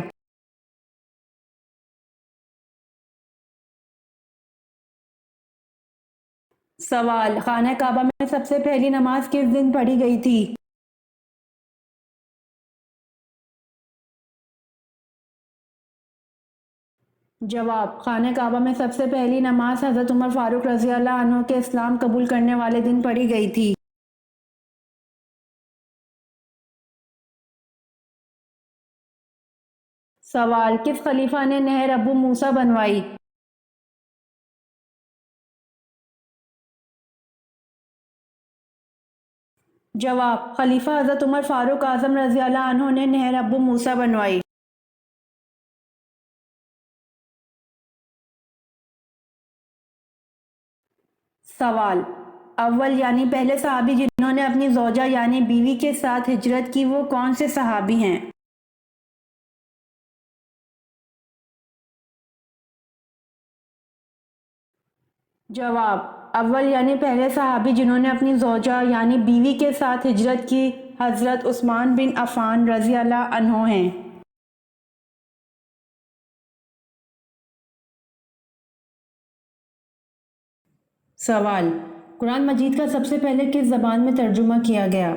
S1: سوال: خانہ کعبہ میں سب سے پہلی نماز کس دن پڑھی گئی تھی؟ جواب: خانہ کعبہ میں سب سے پہلی نماز حضرت عمر فاروق رضی اللہ عنہ کے اسلام قبول کرنے والے دن پڑھی گئی تھی۔ سوال: کس خلیفہ نے نہر ابو موسیٰ بنوائی؟ جواب: خلیفہ حضرت عمر فاروق اعظم رضی اللہ عنہ نے نہر ابو موسیٰ بنوائی۔ سوال: اول یعنی پہلے صحابی جنہوں نے اپنی زوجہ یعنی بیوی کے ساتھ ہجرت کی وہ کون سے صحابی ہیں؟ جواب: اول یعنی پہلے صحابی جنہوں نے اپنی زوجہ یعنی بیوی کے ساتھ ہجرت کی حضرت عثمان بن عفان رضی اللہ عنہ ہیں۔ سوال: قرآن مجید کا سب سے پہلے کس زبان میں ترجمہ کیا گیا؟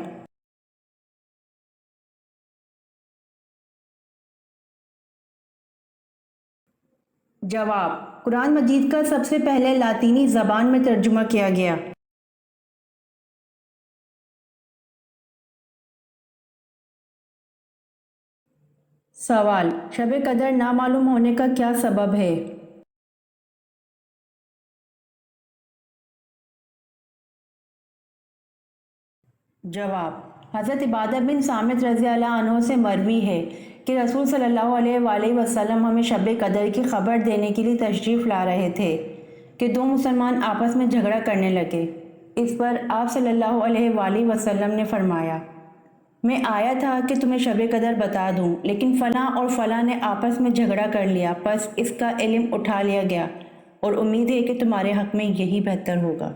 S1: جواب: قرآن مجید کا سب سے پہلے لاطینی زبان میں ترجمہ کیا گیا۔ سوال: شب قدر نامعلوم ہونے کا کیا سبب ہے؟ جواب: حضرت عبادہ بن صامت رضی اللہ عنہ سے مروی ہے کہ رسول صلی اللہ علیہ وآلہ وسلم ہمیں شب قدر کی خبر دینے کے لیے تشریف لا رہے تھے کہ 2 مسلمان آپس میں جھگڑا کرنے لگے۔ اس پر آپ صلی اللہ علیہ وآلہ وسلم نے فرمایا: میں آیا تھا کہ تمہیں شب قدر بتا دوں، لیکن فلاں اور فلاں نے آپس میں جھگڑا کر لیا، پس اس کا علم اٹھا لیا گیا اور امید ہے کہ تمہارے حق میں یہی بہتر ہوگا۔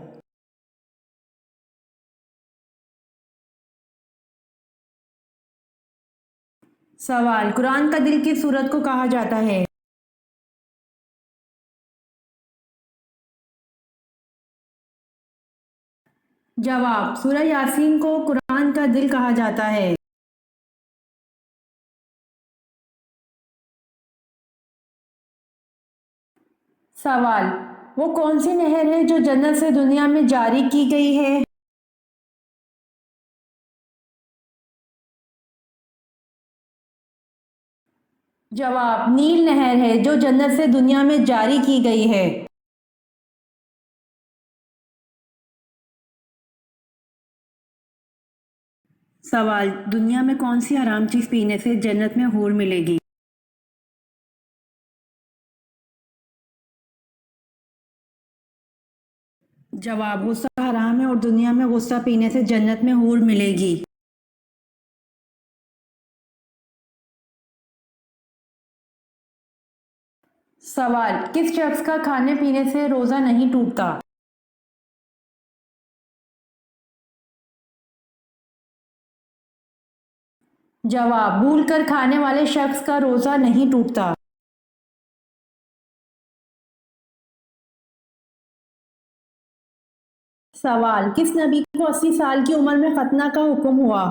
S1: سوال: قرآن کا دل کس سورت کو کہا جاتا ہے؟ جواب: سورہ یاسین کو قرآن کا دل کہا جاتا ہے۔ سوال: وہ کون سی نہر ہے جو جنت سے دنیا میں جاری کی گئی ہے؟ جواب: نیل نہر ہے جو جنت سے دنیا میں جاری کی گئی ہے۔ سوال: دنیا میں کون سی حرام چیز پینے سے جنت میں حور ملے گی؟ جواب: غصہ حرام ہے اور دنیا میں غصہ پینے سے جنت میں حور ملے گی۔ سوال: کس شخص کا کھانے پینے سے روزہ نہیں ٹوٹتا؟ جواب: بھول کر کھانے والے شخص کا روزہ نہیں ٹوٹتا۔ سوال: کس نبی کو 80 سال کی عمر میں ختنہ کا حکم ہوا؟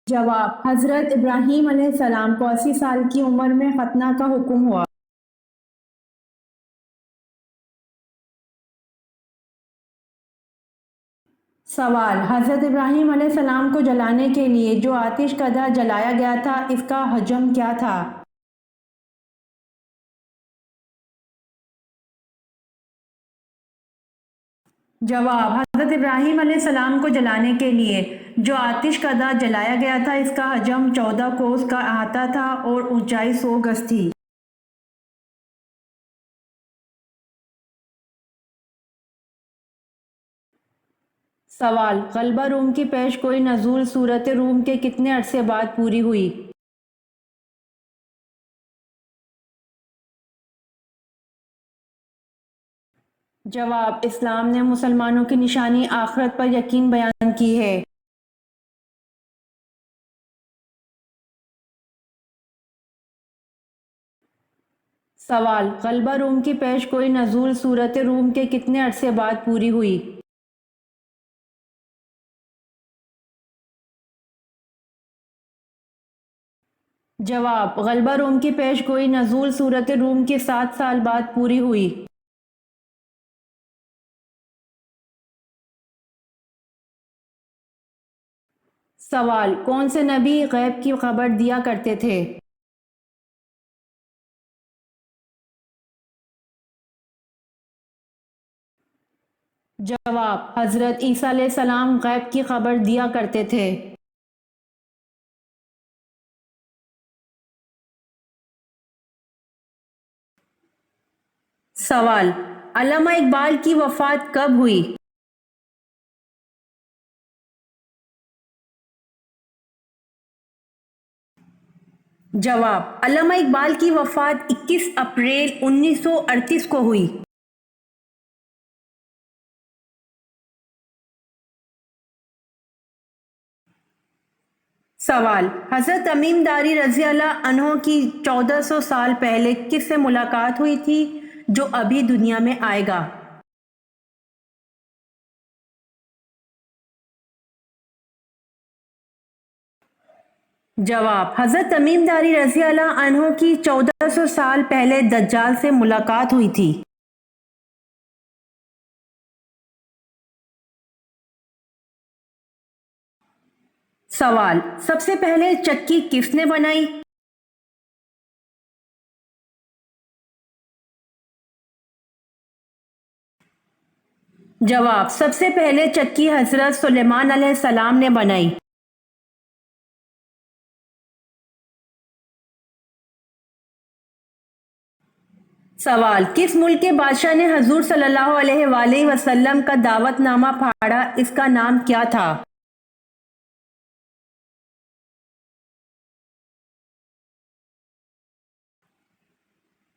S1: جواب: حضرت ابراہیم علیہ السلام کو 80 سال کی عمر میں ختنہ کا حکم ہوا۔ سوال: حضرت ابراہیم علیہ السلام کو جلانے کے لیے جو آتش کدہ جلایا گیا تھا اس کا حجم کیا تھا؟ جواب: حضرت ابراہیم علیہ السلام کو جلانے کے لیے جو آتش کدہ جلایا گیا تھا اس کا حجم 14 کوس کا احاطہ تھا اور اونچائی 100 گز تھی۔ سوال: غلبہ روم کی پیش گوئی نزول سورۃ روم کے کتنے عرصے بعد پوری ہوئی؟ جواب: اسلام نے مسلمانوں کی نشانی آخرت پر یقین بیان کی ہے۔ سوال: غلبہ روم کی پیش گوئی نزول سورۃ روم کے کتنے عرصے بعد پوری ہوئی؟ جواب: غلبہ روم کی پیش گوئی نزول سورۃ روم کے 7 سال بعد پوری ہوئی۔ سوال: کون سے نبی غیب کی خبر دیا کرتے تھے؟ جواب: حضرت عیسیٰ علیہ السلام غیب کی خبر دیا کرتے تھے۔ سوال: علامہ اقبال کی وفات کب ہوئی؟ جواب: علامہ اقبال کی وفات 21 اپریل 1938 کو ہوئی۔ سوال: حضرت تمیم داری رضی اللہ عنہ کی 1400 سال پہلے کس سے ملاقات ہوئی تھی جو ابھی دنیا میں آئے گا؟ جواب: حضرت تمیم داری رضی اللہ عنہ کی 1400 سال پہلے دجال سے ملاقات ہوئی تھی۔ سوال: سب سے پہلے چکی کس نے بنائی؟ جواب: سب سے پہلے چکی حضرت سلیمان علیہ السلام نے بنائی۔ سوال: کس ملک کے بادشاہ نے حضور صلی اللہ علیہ وآلہ وسلم کا دعوت نامہ پھاڑا، اس کا نام کیا تھا؟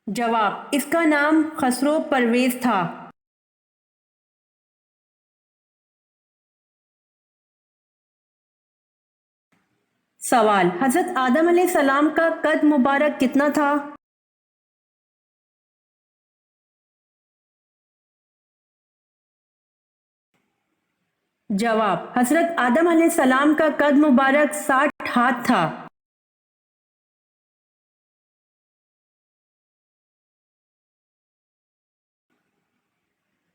S1: جواب: اس کا نام خسرو پرویز تھا۔ سوال: حضرت آدم علیہ السلام کا قد مبارک کتنا تھا؟ جواب: حضرت آدم علیہ السلام کا قد مبارک 60 ہاتھ تھا۔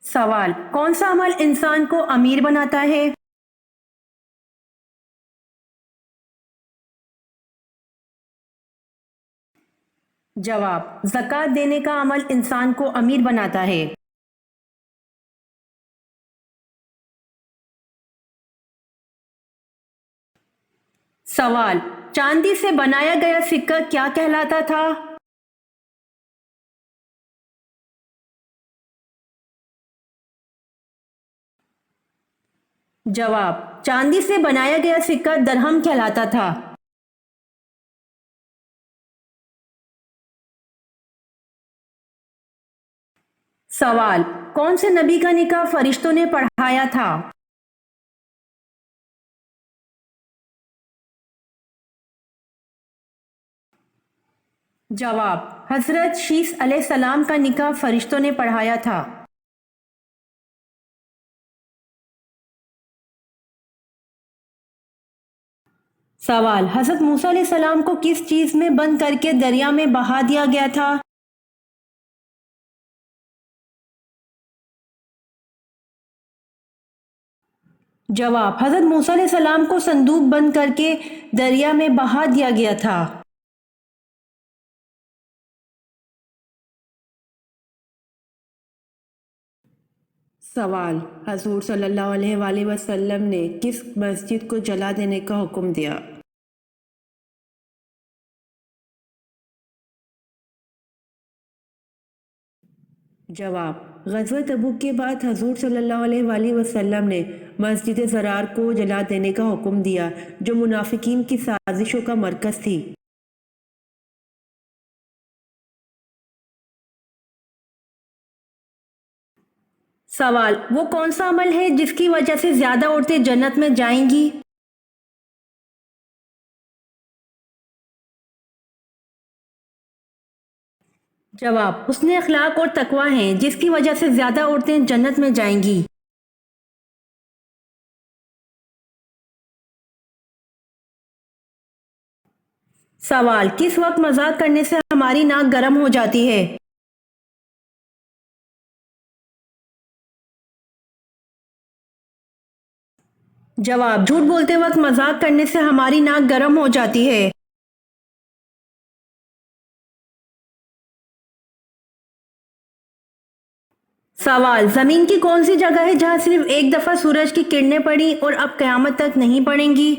S1: سوال: کون سا عمل انسان کو امیر بناتا ہے؟ جواب: زکوٰۃ دینے کا عمل انسان کو امیر بناتا ہے۔ سوال: چاندی سے بنایا گیا سکہ کیا کہلاتا تھا؟ جواب: چاندی سے بنایا گیا سکہ درہم کہلاتا تھا۔ سوال: کون سے نبی کا نکاح فرشتوں نے پڑھایا تھا؟ جواب: حضرت شیس علیہ السلام کا نکاح فرشتوں نے پڑھایا تھا۔ سوال: حضرت موسیٰ علیہ السلام کو کس چیز میں بند کر کے دریا میں بہا دیا گیا تھا؟ جواب: حضرت موسیٰ علیہ السلام کو صندوق بند کر کے دریا میں بہا دیا گیا تھا۔ سوال: حضور صلی اللہ علیہ وآلہ وسلم نے کس مسجد کو جلا دینے کا حکم دیا؟ جواب: غزوہ تبوک کے بعد حضور صلی اللہ علیہ وآلہ وسلم نے مسجد ضرار کو جلا دینے کا حکم دیا، جو منافقین کی سازشوں کا مرکز تھی۔ سوال: وہ کون سا عمل ہے جس کی وجہ سے زیادہ عورتیں جنت میں جائیں گی؟ جواب: حسن اخلاق اور تقوی ہیں جس کی وجہ سے زیادہ عورتیں جنت میں جائیں گی۔ سوال: کس وقت مذاق کرنے سے ہماری ناک گرم ہو جاتی ہے؟ جواب: جھوٹ بولتے وقت مذاق کرنے سے ہماری ناک گرم ہو جاتی ہے۔ سوال: زمین کی کون سی جگہ ہے جہاں صرف ایک دفعہ سورج کی کرنیں پڑیں اور اب قیامت تک نہیں پڑیں گی؟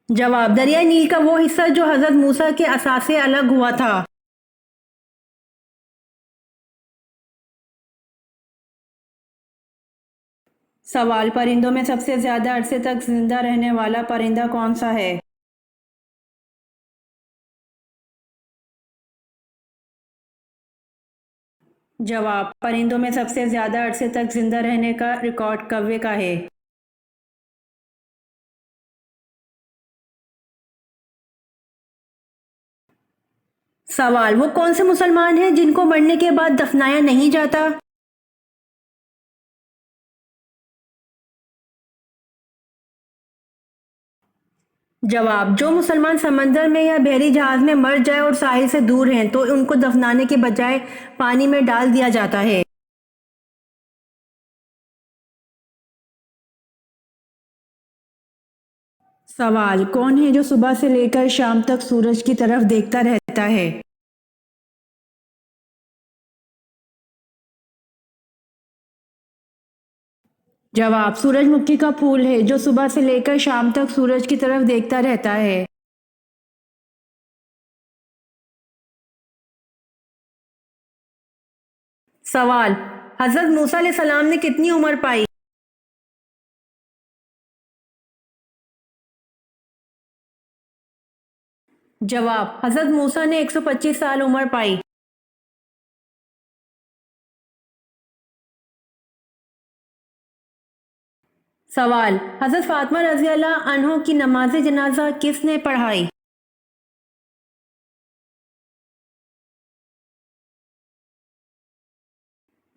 S1: جواب: دریائے نیل کا وہ حصہ جو حضرت موسیٰ کے عصا سے الگ ہوا تھا۔ سوال: پرندوں میں سب سے زیادہ عرصے تک زندہ رہنے والا پرندہ کون سا ہے؟ جواب: پرندوں میں سب سے زیادہ عرصے تک زندہ رہنے کا ریکارڈ کوے کا ہے۔ سوال: وہ کون سے مسلمان ہیں جن کو مرنے کے بعد دفنایا نہیں جاتا؟ جواب: جو مسلمان سمندر میں یا بحری جہاز میں مر جائے اور ساحل سے دور ہیں تو ان کو دفنانے کے بجائے پانی میں ڈال دیا جاتا ہے۔ سوال: کون ہے جو صبح سے لے کر شام تک سورج کی طرف دیکھتا رہتا ہے؟ جواب: سورج مکھی کا پھول ہے جو صبح سے لے کر شام تک سورج کی طرف دیکھتا رہتا ہے۔ سوال: حضرت موسیٰ علیہ السلام نے کتنی عمر پائی؟ جواب: حضرت موسیٰ نے 125 سال عمر پائی۔ سوال: حضرت فاطمہ رضی اللہ عنہ کی نماز جنازہ کس نے پڑھائی؟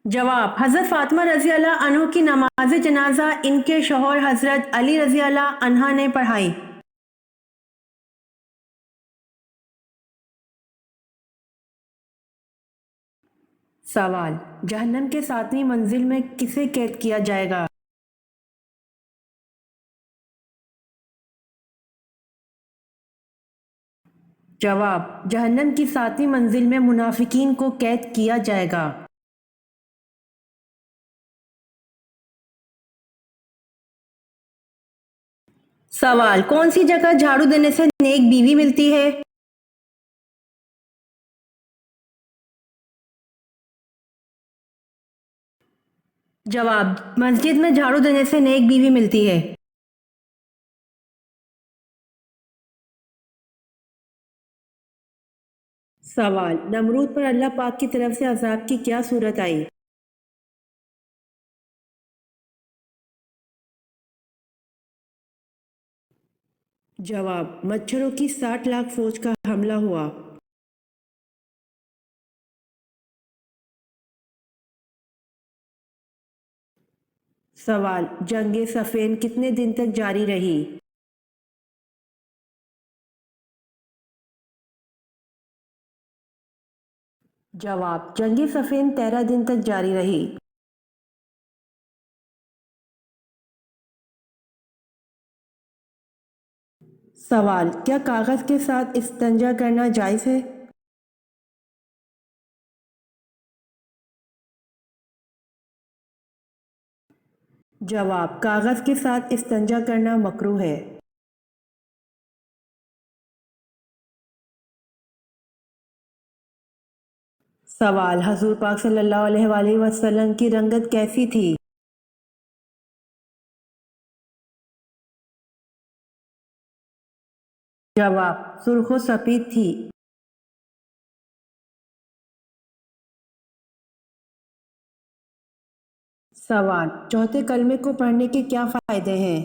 S1: جواب: حضرت فاطمہ رضی اللہ عنہ کی نماز جنازہ ان کے شوہر حضرت علی رضی اللہ عنہ نے پڑھائی۔ سوال: جہنم کے 7ویں منزل میں کسے قید کیا جائے گا؟ جواب: جہنم کی 7ویں منزل میں منافقین کو قید کیا جائے گا۔ سوال: کون سی جگہ جھاڑو دینے سے نیک بیوی ملتی ہے؟ جواب: مسجد میں جھاڑو دینے سے نیک بیوی ملتی ہے۔ سوال: نمرود پر اللہ پاک کی طرف سے عذاب کی کیا صورت آئی؟ جواب: مچھروں کی 60 لاکھ فوج کا حملہ ہوا۔ سوال، جنگ صفین کتنے دن تک جاری رہی؟ جواب، جنگ صفین 13 دن تک جاری رہی۔ سوال، کیا کاغذ کے ساتھ استنجا کرنا جائز ہے؟ جواب، کاغذ کے ساتھ استنجا کرنا مکروہ ہے۔ سوال، حضور پاک صلی اللہ علیہ وآلہ وسلم کی رنگت کیسی تھی؟ جواب، سرخ و سفید تھی۔ سوال، چوتھے کلمے کو پڑھنے کے کیا فائدے ہیں؟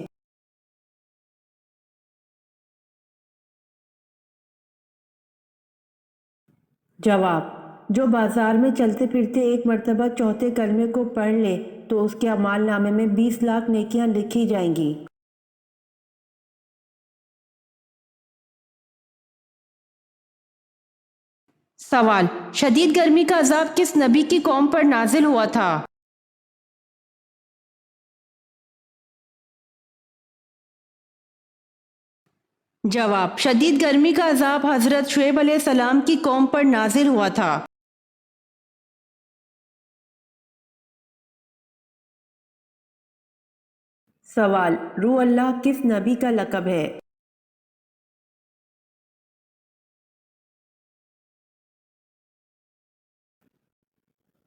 S1: جواب، جو بازار میں چلتے پھرتے ایک مرتبہ چوتھے کلمے کو پڑھ لے تو اس کے اعمال نامے میں 20 لاکھ نیکیاں لکھی جائیں گی۔ سوال، شدید گرمی کا عذاب کس نبی کی قوم پر نازل ہوا تھا؟ جواب، شدید گرمی کا عذاب حضرت شعیب علیہ السلام کی قوم پر نازل ہوا تھا۔ سوال، روح اللہ کس نبی کا لقب ہے؟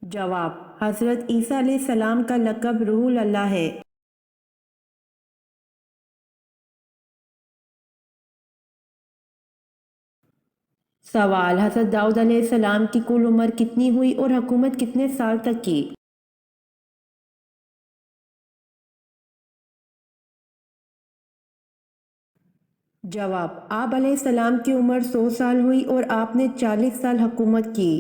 S1: جواب، حضرت عیسیٰ علیہ السلام کا لقب روح اللہ ہے۔ سوال، حضرت داؤد علیہ السلام کی کل عمر کتنی ہوئی اور حکومت کتنے سال تک کی؟ جواب، آپ علیہ السلام کی عمر 100 سال ہوئی اور آپ نے 40 سال حکومت کی۔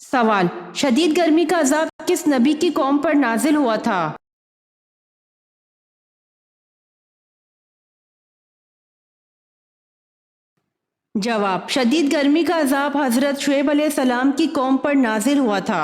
S1: سوال، شدید گرمی کا عذاب کس نبی کی قوم پر نازل ہوا تھا؟ جواب، شدید گرمی کا عذاب حضرت شعیب علیہ السلام کی قوم پر نازل ہوا تھا۔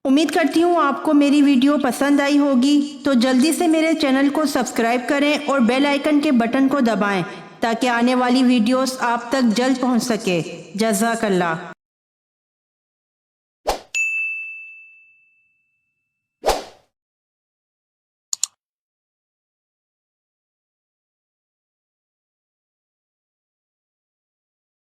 S1: امید کرتی ہوں آپ کو میری ویڈیو پسند آئی ہوگی، تو جلدی سے میرے چینل کو سبسکرائب کریں اور بیل آئیکن کے بٹن کو دبائیں تاکہ آنے والی ویڈیوز آپ تک جلد پہنچ سکے۔ جزاک اللہ۔